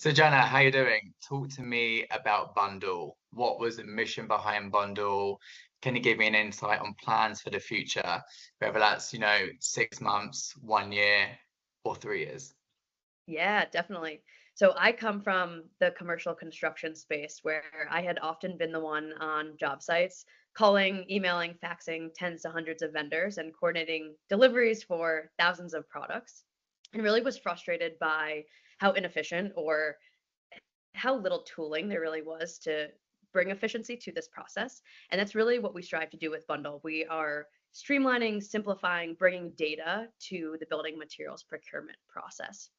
So Janna, how you doing? Talk to me about Bundle. What was the mission behind Bundle? Can you give me an insight on plans for the future, whether that's, 6 months, 1 year, or 3 years? Yeah, definitely. So I come from the commercial construction space where I had often been the one on job sites calling, emailing, faxing tens to hundreds of vendors and coordinating deliveries for thousands of products. And really was frustrated by how inefficient or how little tooling there really was to bring efficiency to this process. And that's really what we strive to do with Bundle. We are streamlining, simplifying, bringing data to the building materials procurement process.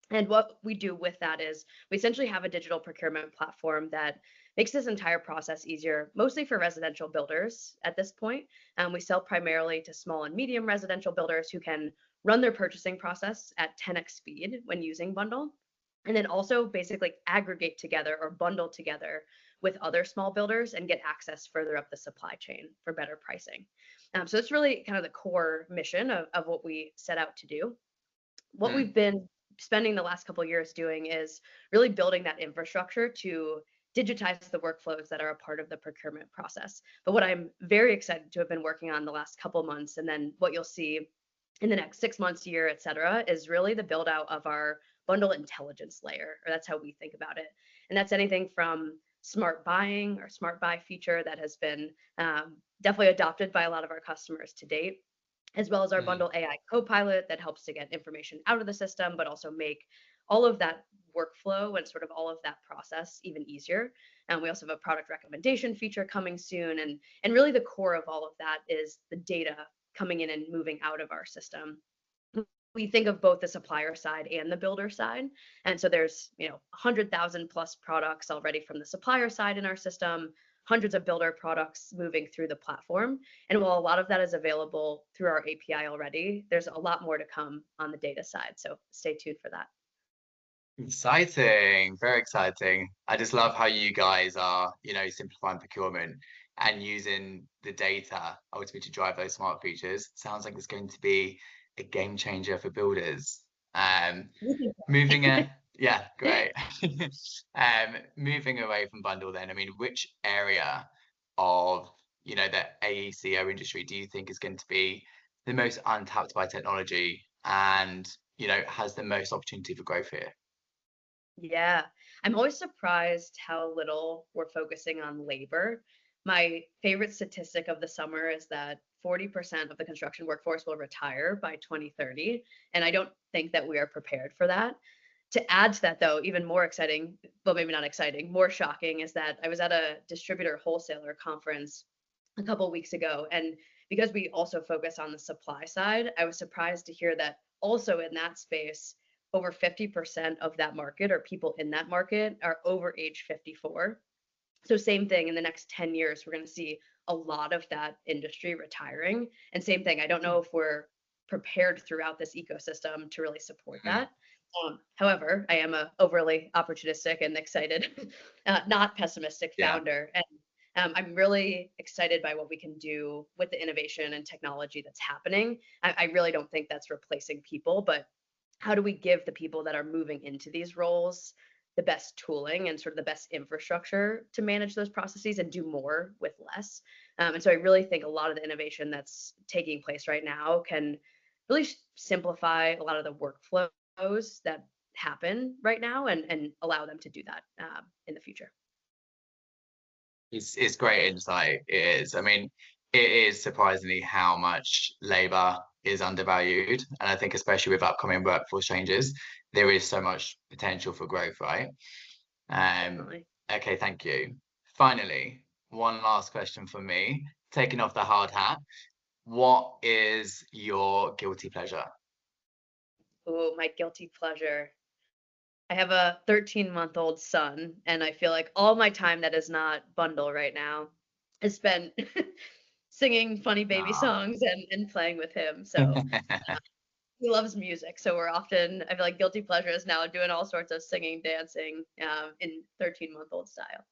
And what we do with that is we essentially have a digital procurement platform that makes this entire process easier, mostly for residential builders at this point. We sell primarily to small and medium residential builders who can run their purchasing process at 10x speed when using Bundle. And then also basically aggregate together or bundle together with other small builders and get access further up the supply chain for better pricing. So it's really kind of the core mission of what we set out to do. What Hmm. we've been spending the last couple of years doing is really building that infrastructure to digitize the workflows that are a part of the procurement process. But what I'm very excited to have been working on the last couple months, and then what you'll see in the next 6 months, year, et cetera, is really the build out of our bundle intelligence layer, or that's how we think about it. And that's anything from smart buying or smart buy feature that has been definitely adopted by a lot of our customers to date, as well as our Hmm. bundle AI copilot that helps to get information out of the system, but also make all of that workflow and sort of all of that process even easier. And we also have a product recommendation feature coming soon. And really the core of all of that is the data coming in and moving out of our system. We think of both the supplier side and the builder side. And so there's, 100,000 plus products already from the supplier side in our system, hundreds of builder products moving through the platform. And while a lot of that is available through our API already, there's a lot more to come on the data side. So stay tuned for that. Exciting, very exciting. I just love how you guys are, simplifying procurement and using the data ultimately to drive those smart features. Sounds like it's going to be a game changer for builders. Um, We think Moving so. yeah, great. Moving away from bundle then, I mean, which area of, the AECO industry do you think is going to be the most untapped by technology and, has the most opportunity for growth here? Yeah, I'm always surprised how little we're focusing on labor. My favorite statistic of the summer is that 40% of the construction workforce will retire by 2030, and I don't think that we are prepared for that. To add to that, though, even more exciting, well, maybe not exciting, more shocking is that I was at a distributor wholesaler conference a couple weeks ago, and because we also focus on the supply side, I was surprised to hear that also in that space over 50% of that market or people in that market are over age 54. So same thing in the next 10 years, we're going to see a lot of that industry retiring. And same thing, I don't know if we're prepared throughout this ecosystem to really support Hmm. that. However, I am a overly opportunistic and excited, not pessimistic Yeah. founder. And I'm really excited by what we can do with the innovation and technology that's happening. I really don't think that's replacing people, but how do we give the people that are moving into these roles the best tooling and sort of the best infrastructure to manage those processes and do more with less? And so I really think a lot of the innovation that's taking place right now can really simplify a lot of the workflows that happen right now and allow them to do that in the future. It's great insight. It is. I mean, it is surprisingly how much labor is undervalued. And I think especially with upcoming workforce changes, there is so much potential for growth, right? Um, Definitely. okay, thank you. Finally, one last question for me. Taking off the hard hat, what is your guilty pleasure? Oh, my guilty pleasure. I have a 13-month-old son, and I feel like all my time that is not bundle right now is spent singing funny baby Ah. songs and playing with him. So he loves music. So we're often, I feel like guilty pleasure is now doing all sorts of singing, dancing in 13-month-old style.